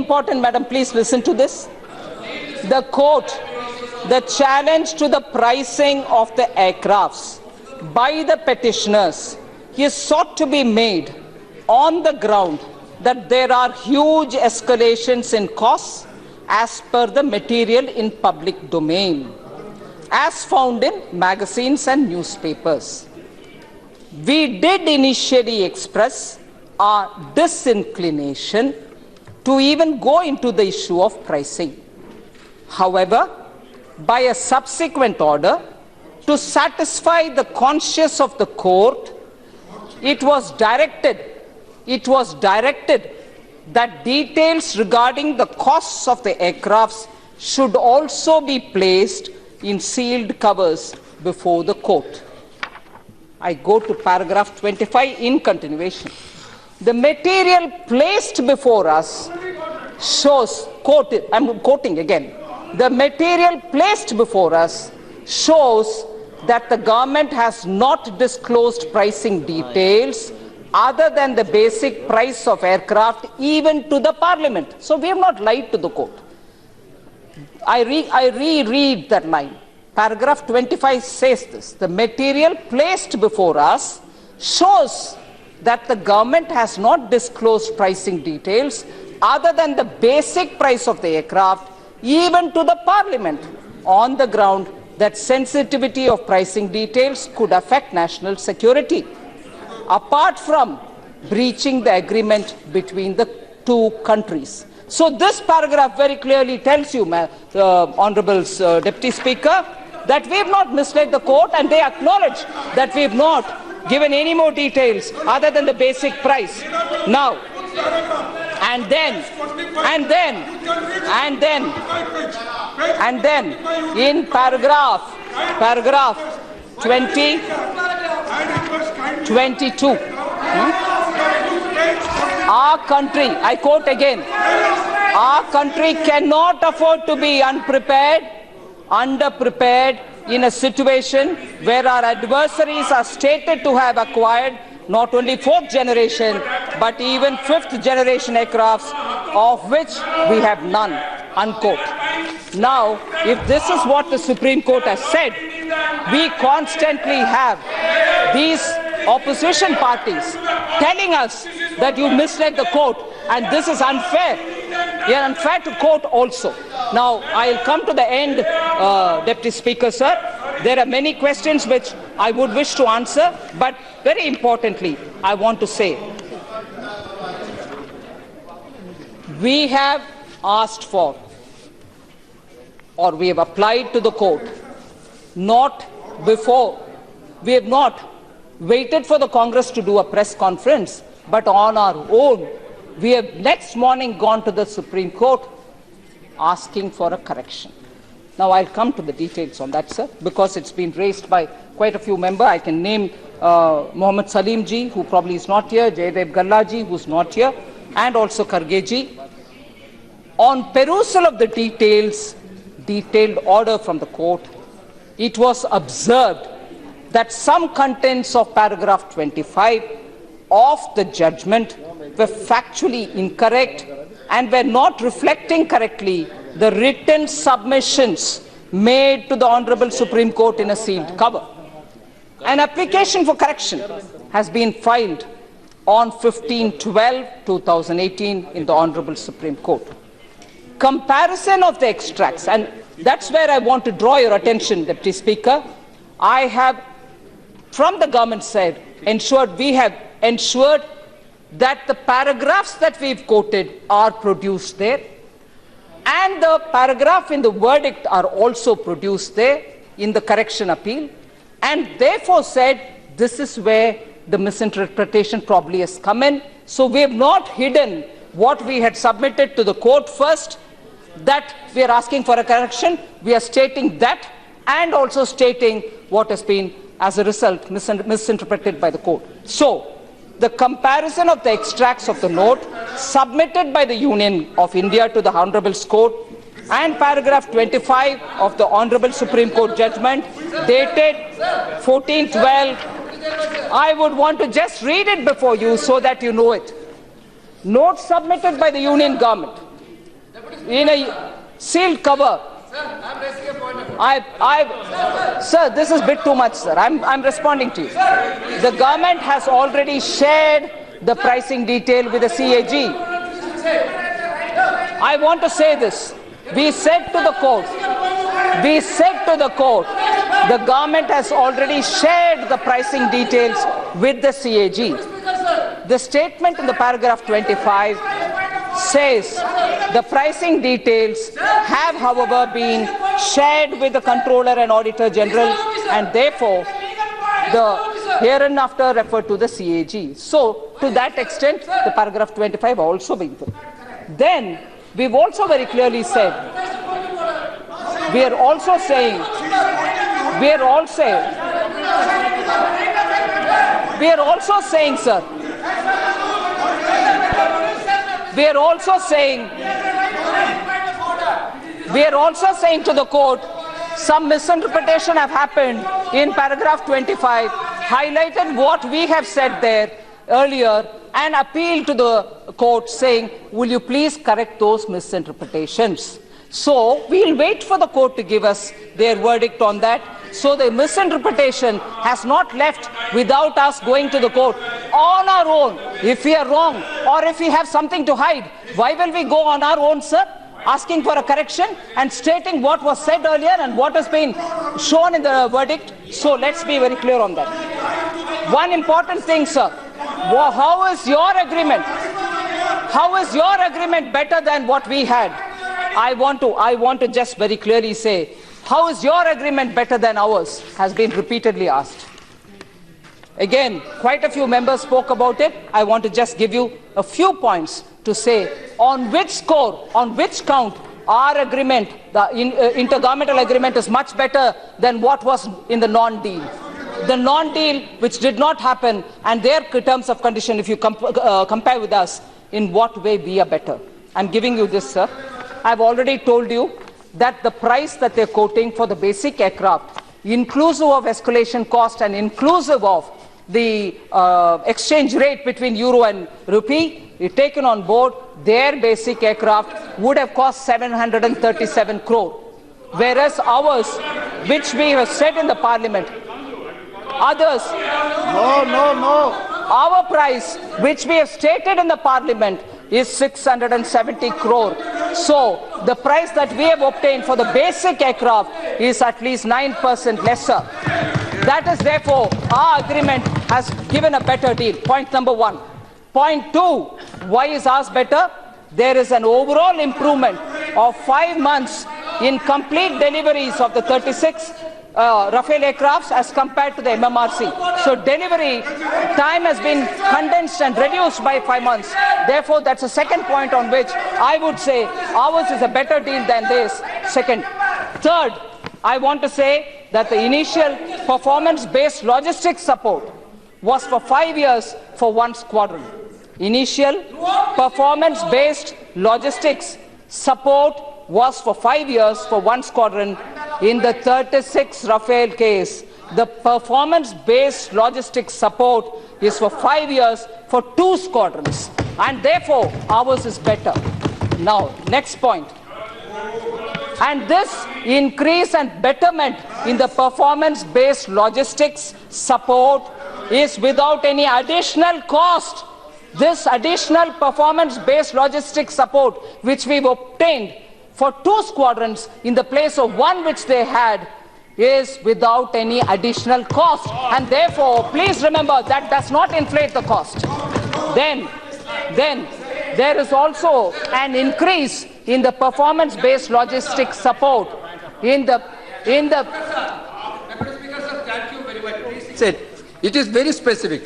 important, madam, please listen to this. The quote, the challenge to the pricing of the aircrafts by the petitioners is sought to be made on the ground that there are huge escalations in costs as per the material in public domain, as found in magazines and newspapers. We did initially express our disinclination to even go into the issue of pricing. However, by a subsequent order, to satisfy the conscience of the court, it was directed that details regarding the costs of the aircrafts should also be placed in sealed covers before the court. I go to paragraph 25 in continuation. The material placed before us shows, I'm quoting again, the material placed before us shows that the government has not disclosed pricing details other than the basic price of aircraft even to the parliament. So we have not lied to the court. I reread that line. Paragraph 25 says this. The material placed before us shows that the government has not disclosed pricing details other than the basic price of the aircraft even to the parliament on the ground that sensitivity of pricing details could affect national security, apart from breaching the agreement between the two countries. So this paragraph very clearly tells you, Honourable Deputy Speaker, that we have not misled the court, and they acknowledge that we have not given any more details other than the basic price. Now, and then in paragraph 22, our country, I quote again, our country cannot afford to be unprepared, underprepared in a situation where our adversaries are stated to have acquired not only fourth generation but even fifth generation aircrafts, of which we have none, unquote. Now, if this is what the Supreme Court has said, we constantly have these opposition parties telling us that you misled the court, and this is unfair. You are unfair to court also. Now, I'll come to the end, Deputy Speaker, sir. There are many questions which I would wish to answer, but very importantly, I want to say, we have asked for, or we have applied to the court, we have not waited for the Congress to do a press conference, but on our own, we have next morning gone to the Supreme Court asking for a correction. Now, I'll come to the details on that, sir, because it's been raised by quite a few members. I can name Mohammed Salim ji, who probably is not here, Jaydev Galla ji, who's not here, and also Kharge ji. On perusal of the detailed order from the court, it was observed that some contents of paragraph 25 of the judgment were factually incorrect and were not reflecting correctly the written submissions made to the Honourable Supreme Court in a sealed cover. An application for correction has been filed on 15/12/2018 in the Honourable Supreme Court. Comparison of the extracts, and that's where I want to draw your attention, Deputy Speaker. I have, from the government side, we have ensured that the paragraphs that we've quoted are produced there, and the paragraph in the verdict are also produced there in the correction appeal, and therefore said this is where the misinterpretation probably has come in. So we have not hidden what we had submitted to the court first, that we are asking for a correction. We are stating that and also stating what has been, as a result, misinterpreted by the court. So, the comparison of the extracts of the note submitted by the Union of India to the Honourable Court and paragraph 25 of the Honourable Supreme Court judgment dated 14/12, I would want to just read it before you so that you know it. Note submitted by the Union government in a sealed cover. Sir, this is a bit too much, sir. I'm responding to you. The government has already shared the pricing detail with the CAG. I want to say this. We said to the court, the government has already shared the pricing details with the CAG. The statement in the paragraph 25 says the pricing details have, however, been shared with the Controller and Auditor General, and therefore the hereinafter referred to the CAG. So, to that extent, the paragraph 25 also been put. Then, we've also very clearly said, we are also saying, sir, we are also saying to the court, some misinterpretation have happened in paragraph 25, highlighted what we have said there earlier, and appealed to the court saying, will you please correct those misinterpretations? So, we'll wait for the court to give us their verdict on that. So, the misinterpretation has not left without us going to the court on our own. If we are wrong or if we have something to hide, why will we go on our own, sir? Asking for a correction and stating what was said earlier and what has been shown in the verdict. So, let's be very clear on that. One important thing, sir. How is your agreement? How is your agreement better than what we had? I want to just very clearly say, how is your agreement better than ours? Has been repeatedly asked. Again, quite a few members spoke about it. I want to just give you a few points to say on which score, on which count, our agreement, the intergovernmental agreement, is much better than what was in the non-deal. The non-deal, which did not happen, and their terms of condition, if you compare with us, in what way we are better. I'm giving you this, sir. I've already told you that the price that they're quoting for the basic aircraft, inclusive of escalation cost and inclusive of the exchange rate between euro and rupee, if taken on board, their basic aircraft would have cost 737 crore. Whereas ours, which we have said in the parliament, others, our price, which we have stated in the parliament, is 670 crore. So, the price that we have obtained for the basic aircraft is at least 9% lesser. That is therefore, our agreement has given a better deal. Point number one. Point two, why is ours better? There is an overall improvement of 5 months in complete deliveries of the 36 Rafale aircrafts as compared to the MMRC. So delivery time has been condensed and reduced by 5 months. Therefore, that's a second point on which I would say ours is a better deal than this. Second. Third, I want to say that the initial performance-based logistics support was for 5 years for one squadron. Initial performance-based logistics support was for 5 years for one squadron. In the 36 Rafale case, the performance-based logistics support is for 5 years for 2 squadrons, and therefore ours is better. Now, next point. And this increase and betterment in the performance-based logistics support is without any additional cost. This additional performance-based logistics support, which we've obtained for 2 squadrons in the place of 1 which they had, is without any additional cost. And therefore, please remember that does not inflate the cost. Then there is also an increase in the performance-based logistics support in the Thank you very much. It is very specific.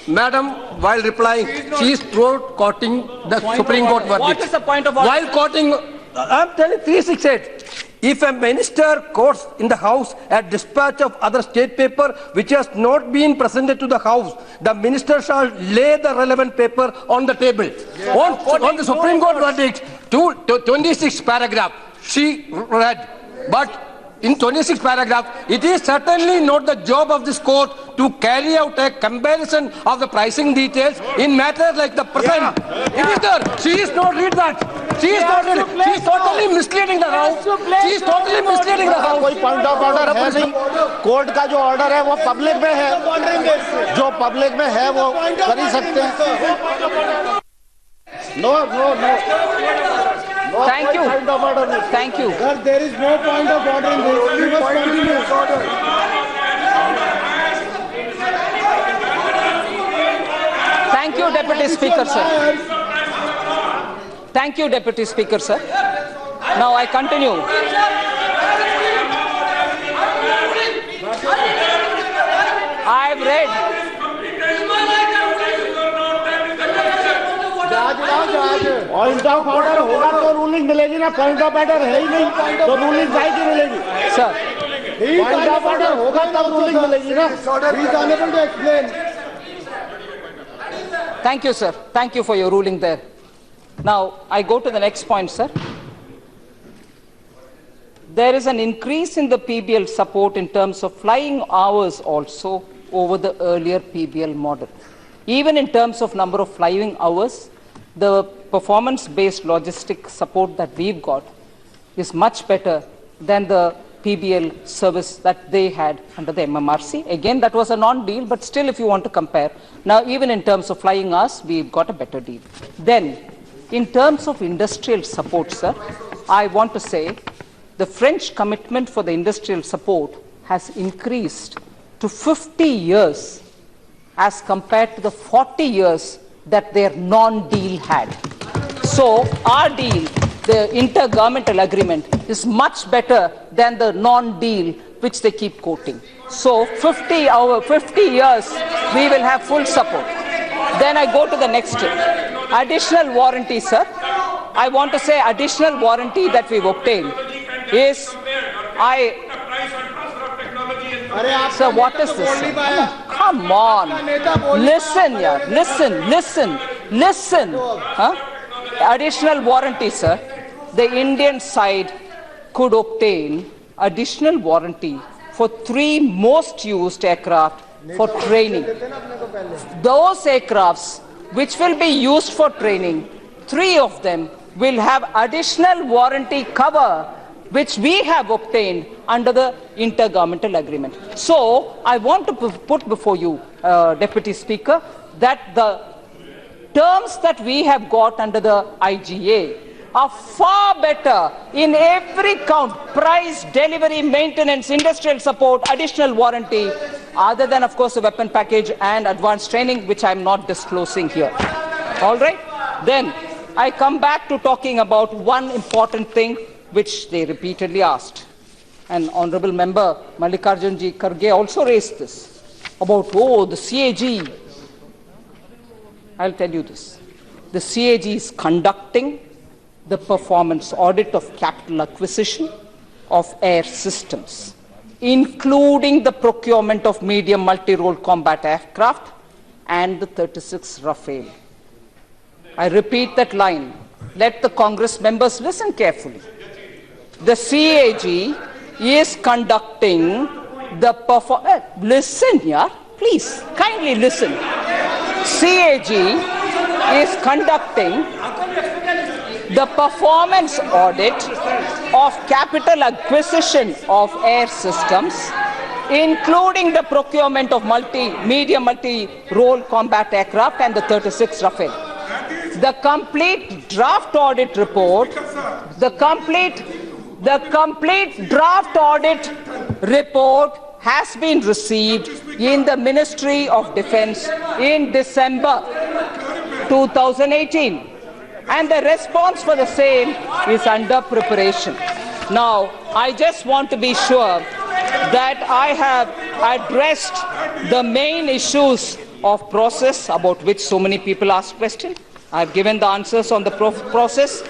Madam, while replying, she is quoting the Supreme Court verdict. What is the point of order? While quoting, I'm telling 368. If a minister quotes in the House a dispatch of other state paper which has not been presented to the House, the minister shall lay the relevant paper on the table. Yes. On the Supreme Court verdict, 26th paragraph, she read, but in 26 paragraph, it is certainly not the job of this court to carry out a comparison of the pricing details in matters like the present. It is there. She is not read that. She is not read. She is totally misleading the House. She is totally misleading the House. कोई point of order है नहीं. Court का जो order है वो public में है. जो पब्लिक में है वो कर ही सकते हैं. No. Thank you. Thank you. Sir, there is no point of order in this. We must continue. Thank you, Deputy Speaker, sir. Thank you, Deputy Speaker, sir. Now I continue. I've read. Point of order होगा तो ruling मिलेगी ना. Point of order है ही नहीं तो ruling जाएगी मिलेगी. Sir. Point of order होगा तब रूलिंग मिलेगी ना. He is unable to explain. Thank you, sir. Thank you for your ruling there. Now I go to the next point, sir. There is an increase in the PBL support in terms of flying hours also over the earlier PBL model. Even in terms of number of flying hours, the performance-based logistic support that we've got is much better than the PBL service that they had under the MMRC. Again, that was a non-deal, but still, if you want to compare, now even in terms of flying hours, we've got a better deal. Then, in terms of industrial support, sir, I want to say the French commitment for the industrial support has increased to 50 years as compared to the 40 years that their non-deal had. So our deal, the intergovernmental agreement, is much better than the non-deal which they keep quoting. So 50 years, we will have full support. Then I go to the next additional warranty, sir. I want to say additional warranty that we've obtained is Sir, what is this? Come on. Listen, yeah. Listen. Huh? Additional warranty, sir. The Indian side could obtain additional warranty for 3 most used aircraft for training. Those aircrafts which will be used for training, 3 of them will have additional warranty cover which we have obtained under the intergovernmental agreement. So, I want to put before you, Deputy Speaker, that the terms that we have got under the IGA are far better in every count: price, delivery, maintenance, industrial support, additional warranty, other than, of course, the weapon package and advanced training, which I am not disclosing here. All right? Then, I come back to talking about one important thing which they repeatedly asked. And Honorable Member Mallikarjunji Kharge also raised this about, the CAG. I'll tell you this. The CAG is conducting the performance audit of capital acquisition of air systems, including the procurement of medium multi-role combat aircraft and the 36 Rafale. I repeat that line. Let the Congress members listen carefully. The CAG is conducting the listen, yeah, please, kindly listen. CAG is conducting the performance audit of capital acquisition of air systems, including the procurement of medium multi-role combat aircraft and the 36 Rafale. The complete draft audit report, the complete draft audit report has been received in the Ministry of Defence in December 2018. And the response for the same is under preparation. Now, I just want to be sure that I have addressed the main issues of process about which so many people ask questions. I have given the answers on the process,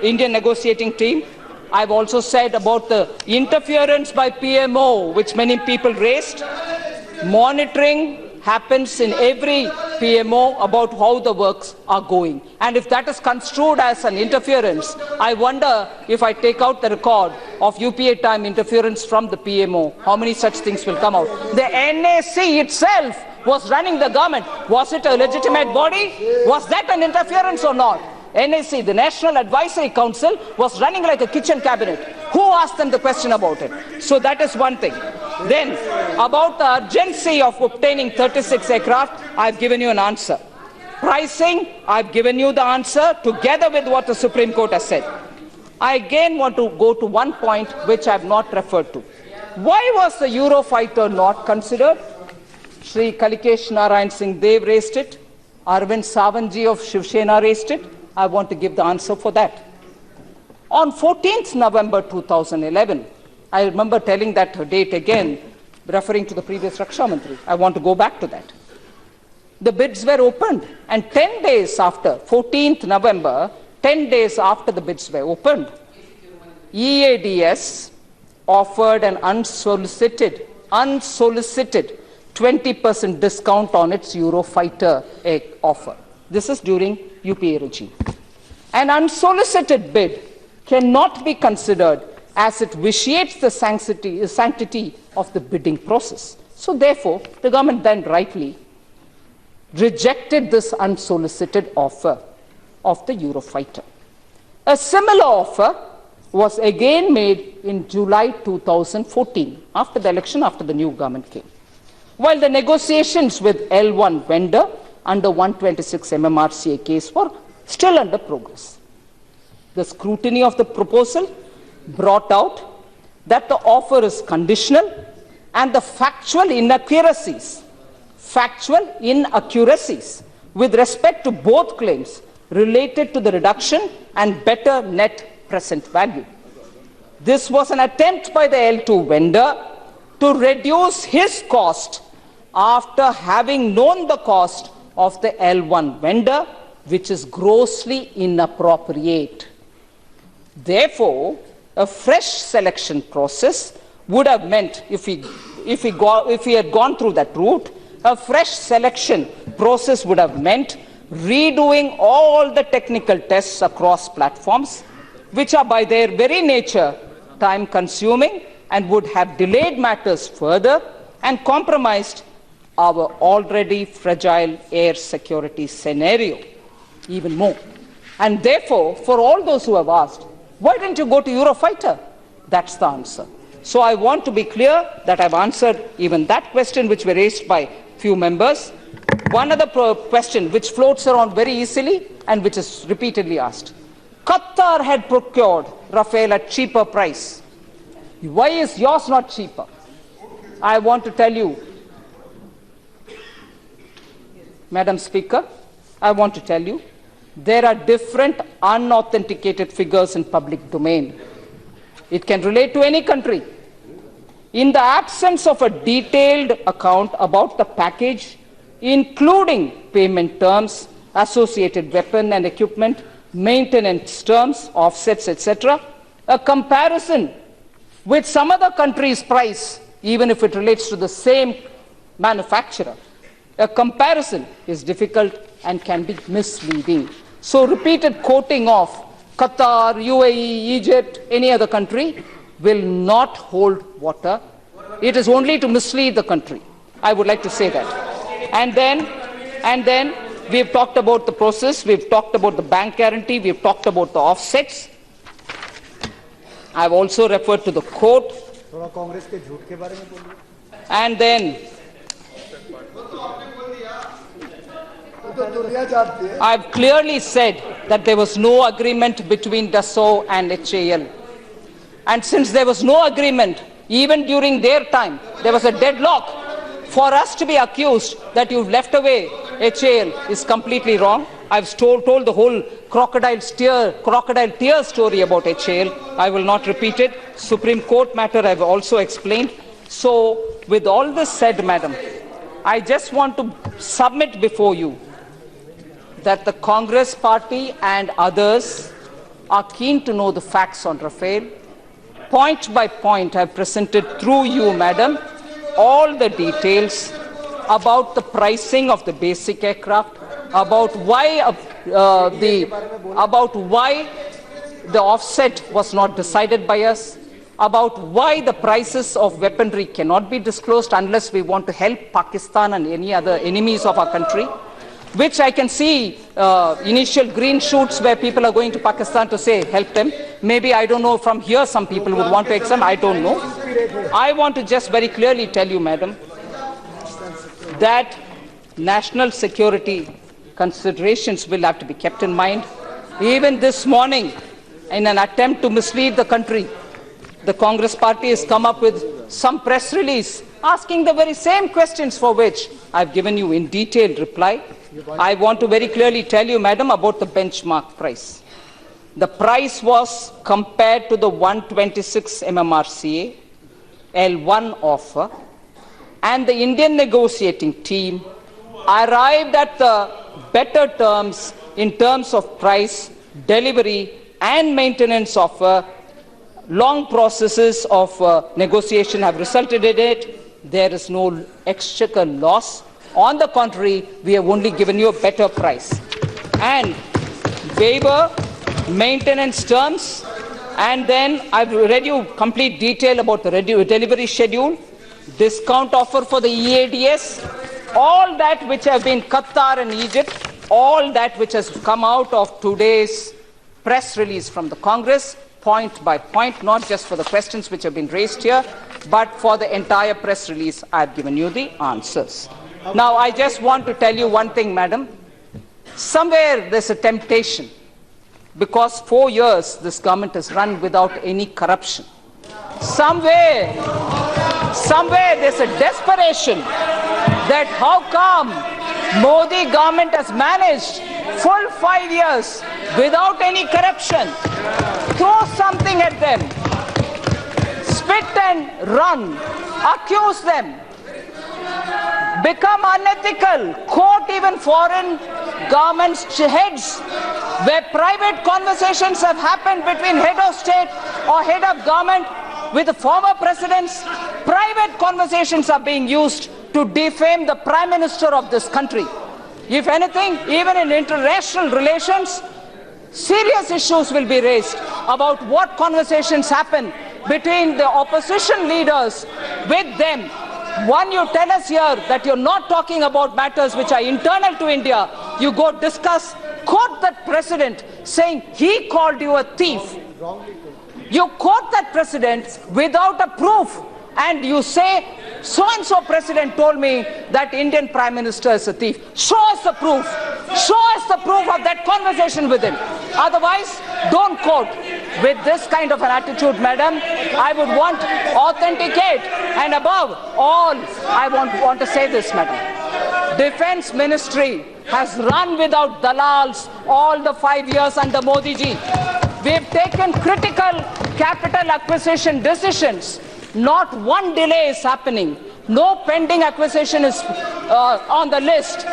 Indian negotiating team. I've also said about the interference by PMO, which many people raised. Monitoring happens in every PMO about how the works are going. And if that is construed as an interference, I wonder if I take out the record of UPA time interference from the PMO, how many such things will come out. The NAC itself was running the government. Was it a legitimate body? Was that an interference or not? NAC, the National Advisory Council, was running like a kitchen cabinet. Who asked them the question about it? So that is one thing. Then, about the urgency of obtaining 36 aircraft, I've given you an answer. Pricing, I've given you the answer together with what the Supreme Court has said. I again want to go to one point which I have not referred to. Why was the Eurofighter not considered? Shri Kalikesh Narayan Singh Dev raised it. Arvind Savanji of Shiv Sena raised it. I want to give the answer for that. On 14th November 2011, I remember telling that date again, referring to the previous Raksha Mantri. I want to go back to that. The bids were opened, and 10 days after, 14th November, 10 days after the bids were opened, EADS offered an unsolicited 20% discount on its Eurofighter offer. This is during UPA regime. An unsolicited bid cannot be considered as it vitiates the sanctity of the bidding process. So therefore, the government then rightly rejected this unsolicited offer of the Eurofighter. A similar offer was again made in July 2014, after the election, after the new government came. While the negotiations with L1 vendor under 126 MMRCA case were still under progress. The scrutiny of the proposal brought out that the offer is conditional and the factual inaccuracies with respect to both claims related to the reduction and better net present value. This was an attempt by the L2 vendor to reduce his cost after having known the cost of the L1 vendor, which is grossly inappropriate. Therefore, a fresh selection process would have meant, if we had gone through that route, a fresh selection process would have meant redoing all the technical tests across platforms, which are by their very nature time-consuming and would have delayed matters further and compromised our already fragile air security scenario even more. And therefore, for all those who have asked, why didn't you go to Eurofighter? That's the answer. So I want to be clear that I've answered even that question which were raised by few members. One other question which floats around very easily and which is repeatedly asked. Qatar had procured Rafale at cheaper price. Why is yours not cheaper? I want to tell you, Madam Speaker, I want to tell you, there are different unauthenticated figures in public domain. It can relate to any country. In the absence of a detailed account about the package, including payment terms, associated weapon and equipment, maintenance terms, offsets, etc., a comparison with some other country's price, even if it relates to the same manufacturer, a comparison is difficult and can be misleading. So repeated quoting of Qatar, UAE, Egypt, any other country will not hold water. It is only to mislead the country. I would like to say that. And then we've talked about the process, we've talked about the bank guarantee, we've talked about the offsets. I've also referred to the court. And then I've clearly said that there was no agreement between Dassault and HCN. And since there was no agreement, even during their time, there was a deadlock. For us to be accused that you've left away HCN is completely wrong. I've told the whole crocodile tear story about HCN. I will not repeat it. Supreme Court matter I've also explained. So, with all this said, Madam, I just want to submit before you that the Congress party and others are keen to know the facts on Rafale. Point by point, I've presented through you, Madam, all the details about the pricing of the basic aircraft, about why the offset was not decided by us, about why the prices of weaponry cannot be disclosed unless we want to help Pakistan and any other enemies of our country, which I can see initial green shoots where people are going to Pakistan to say, help them. Maybe, I don't know, from here some people would want to extend, I don't know. I want to just very clearly tell you, madam, that national security considerations will have to be kept in mind. Even this morning, in an attempt to mislead the country, the Congress party has come up with some press release asking the very same questions for which I've given you in detailed reply. I want to very clearly tell you, madam, about the benchmark price. The price was compared to the 126 MMRCA L1 offer, and the Indian negotiating team arrived at the better terms in terms of price, delivery and maintenance offer. Long processes of negotiation have resulted in it. There is no exchequer loss. On the contrary, we have only given you a better price. And waiver, maintenance terms, and then I've read you complete detail about the delivery schedule, discount offer for the EADS, all that which have been Qatar and Egypt, all that which has come out of today's press release from the Congress, point by point, not just for the questions which have been raised here, but for the entire press release, I've given you the answers. Now, I just want to tell you one thing, madam. Somewhere there's a temptation, because 4 years this government has run without any corruption. Somewhere there's a desperation that how come Modi government has managed full 5 years without any corruption. Throw something at them, spit and run, accuse them, become unethical, quote even foreign governments' heads, where private conversations have happened between head of state or head of government with the former presidents. Private conversations are being used to defame the Prime Minister of this country. If anything, even in international relations, serious issues will be raised about what conversations happen between the opposition leaders with them. One, you tell us here that you're not talking about matters which are internal to India. You go discuss, quote that president saying he called you a thief. You quote that president without a proof, and you say, so-and-so president told me that Indian Prime Minister is a thief. Show us the proof. Show us the proof of that conversation with him. Otherwise, don't quote. With this kind of an attitude, madam, I would want authenticate. And above all, I want to say this, madam. Defense Ministry has run without dalals all the 5 years under Modi ji. We've taken critical capital acquisition decisions. Not one delay is happening. No pending acquisition is on the list.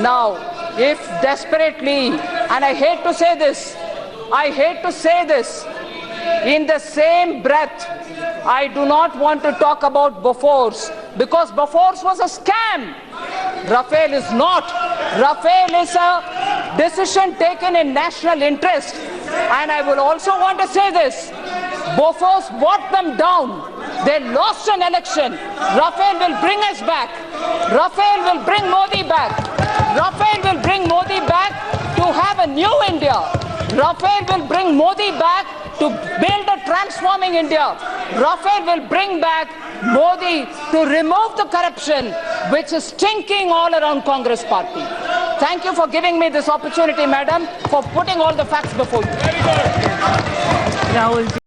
Now, if desperately, and I hate to say this, in the same breath, I do not want to talk about Bofors, because Bofors was a scam. Rafale is not. Rafale is a decision taken in national interest. And I will also want to say this. Bofors brought them down. They lost an election. Rafale will bring us back. Rafale will bring Modi back. Rafale will bring Modi back to have a new India. Rafale will bring Modi back to build a transforming India. Rafale will bring back Modi to remove the corruption which is stinking all around Congress party. Thank you for giving me this opportunity, madam, for putting all the facts before you. Rahul.